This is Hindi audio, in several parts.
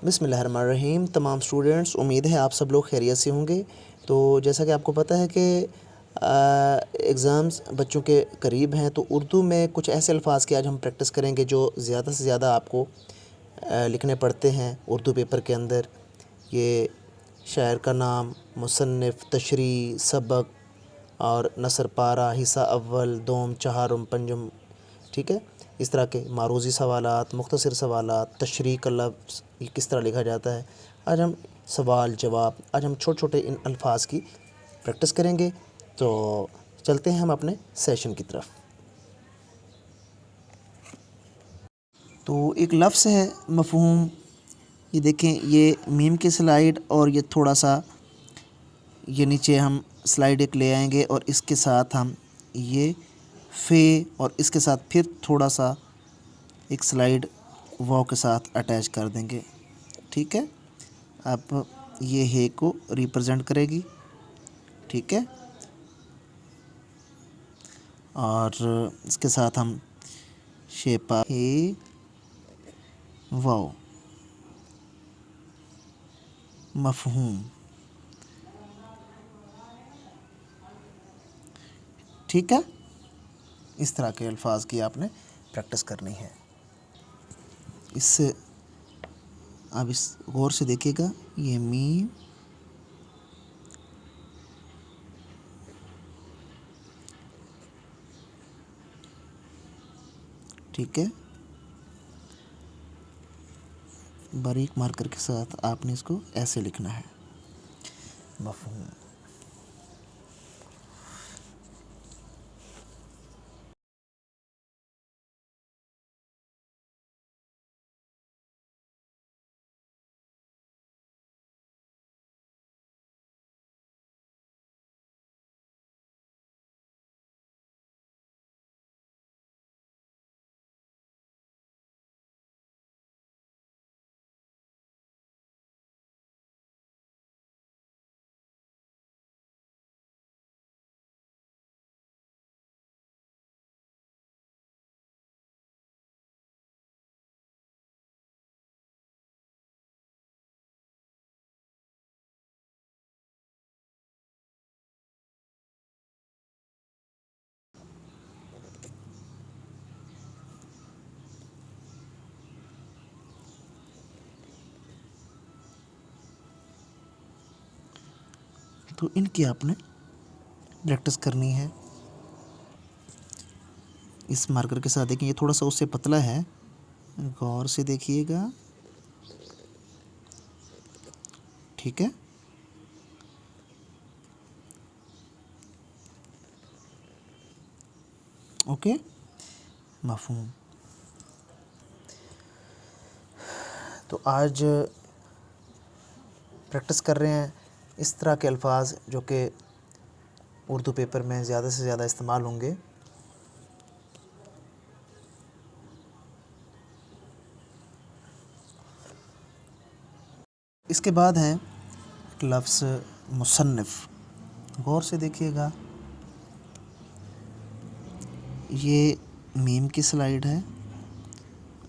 बिस्मिल्लाहिर्रहमानिर्रहीम। तमाम स्टूडेंट्स, उम्मीद है आप सब लोग खैरियत से होंगे। तो जैसा कि आपको पता है कि एग्ज़ाम्स बच्चों के करीब हैं, तो उर्दू में कुछ ऐसे अल्फाज की आज हम प्रैक्टिस करेंगे जो ज़्यादा से ज़्यादा आपको लिखने पड़ते हैं उर्दू पेपर के अंदर। ये शायर का नाम, मुसन्निफ़, तशरी, सबक और नसर पारा, हिस्सा अव्वल, दोम, चहारुम, पंजुम। ठीक है, इस तरह के मारूज़ी सवालात, मुख्तसर सवालात, तशरीह का लफ्ज़ ये किस तरह लिखा जाता है। आज हम सवाल जवाब, आज हम छोटे छोटे इन अल्फाज की प्रैक्टिस करेंगे। तो चलते हैं हम अपने सेशन की तरफ। तो एक लफ्ज़ है मफ़हूम, ये देखें, ये मीम की स्लाइड और ये थोड़ा सा ये नीचे हम स्लाइड एक ले आएंगे और इसके साथ हम ये फ़े और इसके साथ फिर थोड़ा सा एक स्लाइड वाव के साथ अटैच कर देंगे। ठीक है, अब ये है को रिप्रेजेंट करेगी। ठीक है, और इसके साथ हम शेपा हे वाव मफ़हूम। ठीक है, इस तरह के अल्फाज की आपने प्रैक्टिस करनी है। इससे आप इस गौर से देखिएगा, ये मीम, ठीक है, बारीक मार्कर के साथ आपने इसको ऐसे लिखना है, मफ़हूम। तो इनकी आपने प्रैक्टिस करनी है। इस मार्कर के साथ देखिए, ये थोड़ा सा उससे पतला है, गौर से देखिएगा। ठीक है, ओके, मफ़हूम। तो आज प्रैक्टिस कर रहे हैं इस तरह के अल्फाज जो कि उर्दू पेपर में ज़्यादा से ज़्यादा इस्तेमाल होंगे। इसके बाद है लफ्ज़ मुसन्निफ़। गौर से देखिएगा, ये मीम की स्लाइड है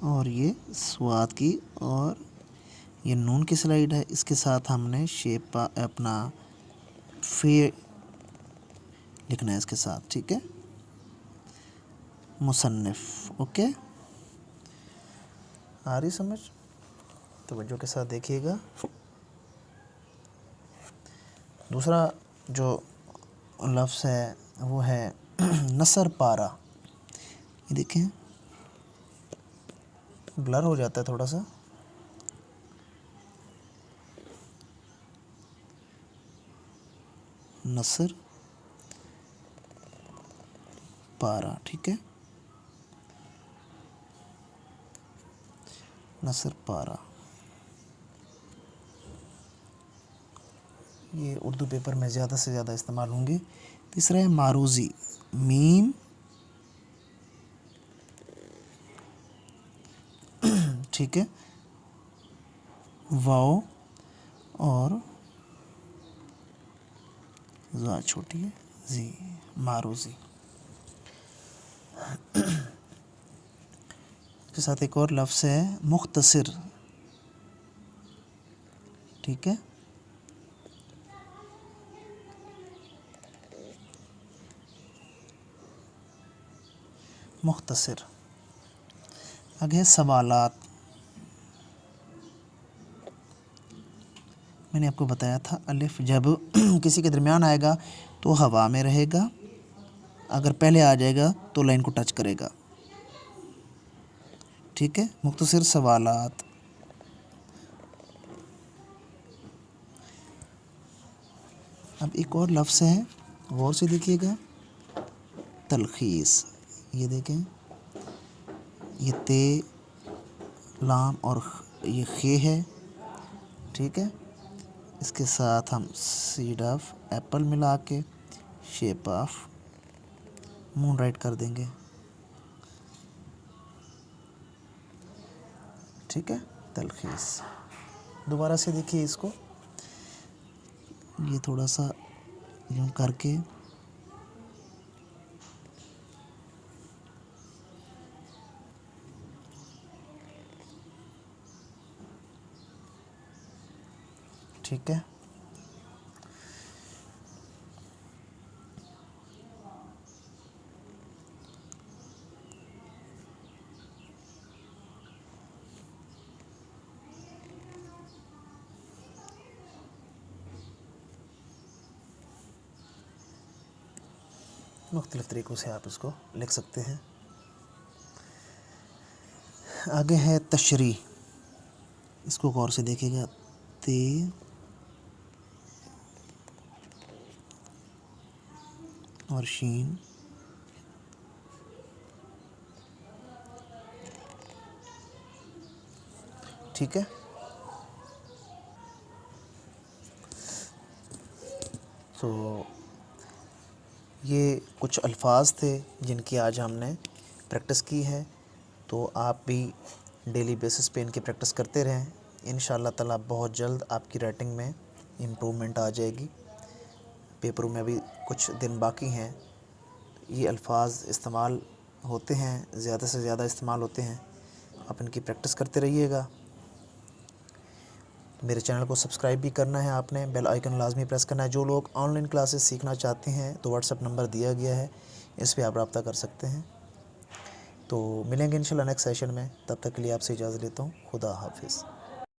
और ये स्वाद की और ये नून की स्लाइड है। इसके साथ हमने शेप अपना फे लिखना है इसके साथ। ठीक है, मुसन्निफ़। ओके, आ रही समझ? तवज्जो के साथ देखिएगा। दूसरा जो लफ्ज़ है वो है नसर पारा। ये देखें, ब्लर हो जाता है थोड़ा सा। नसर पारा, ठीक है, नसर पारा। ये उर्दू पेपर में ज़्यादा से ज़्यादा इस्तेमाल होंगे। तीसरा है मारूज़ी। मीम, ठीक है, वाओ और ज़ा छोटी है, जी, मारूज़ी। इसके साथ एक और लफ्ज़ है मुख्तसर। ठीक है। मुख्तसर। आगे है सवालात। मैंने आपको बताया था अलिफ जब किसी के दरमियान आएगा तो हवा में रहेगा, अगर पहले आ जाएगा तो लाइन को टच करेगा। ठीक है, मुख्तसर सवालात। अब एक और लफ्ज़ है, गौर से देखिएगा, तलखीस। ये देखें, ये ते, लाम और ये खे है। ठीक है, इसके साथ हम सीड ऑफ एप्पल मिला के शेप ऑफ मून राइट कर देंगे। ठीक है, तलखीस। दोबारा से देखिए इसको, ये थोड़ा सा यूँ करके ठीक है। मुख्तलिफ़ तरीक़ों से आप इसको लिख सकते हैं। आगे है तशरी। इसको गौर से देखिएगा, ते और शीन, ठीक है। तो ये कुछ अल्फाज थे जिनकी आज हमने प्रैक्टिस की है। तो आप भी डेली बेसिस पे इनकी प्रैक्टिस करते रहें। इंशाअल्लाह ताला बहुत जल्द आपकी राइटिंग में इम्प्रूवमेंट आ जाएगी। पेपरों में अभी कुछ दिन बाकी हैं। ये अल्फाज इस्तेमाल होते हैं, ज़्यादा से ज़्यादा इस्तेमाल होते हैं। आप इनकी प्रैक्टिस करते रहिएगा। मेरे चैनल को सब्सक्राइब भी करना है आपने, बेल आइकन लाजमी प्रेस करना है। जो लोग ऑनलाइन क्लासेस सीखना चाहते हैं तो व्हाट्सएप नंबर दिया गया है, इस पर आप रब्ता कर सकते हैं। तो मिलेंगे इंशाल्लाह नेक्स्ट सेशन में, तब तक के लिए आपसे इजाज़त लेता हूँ। खुदा हाफिज़।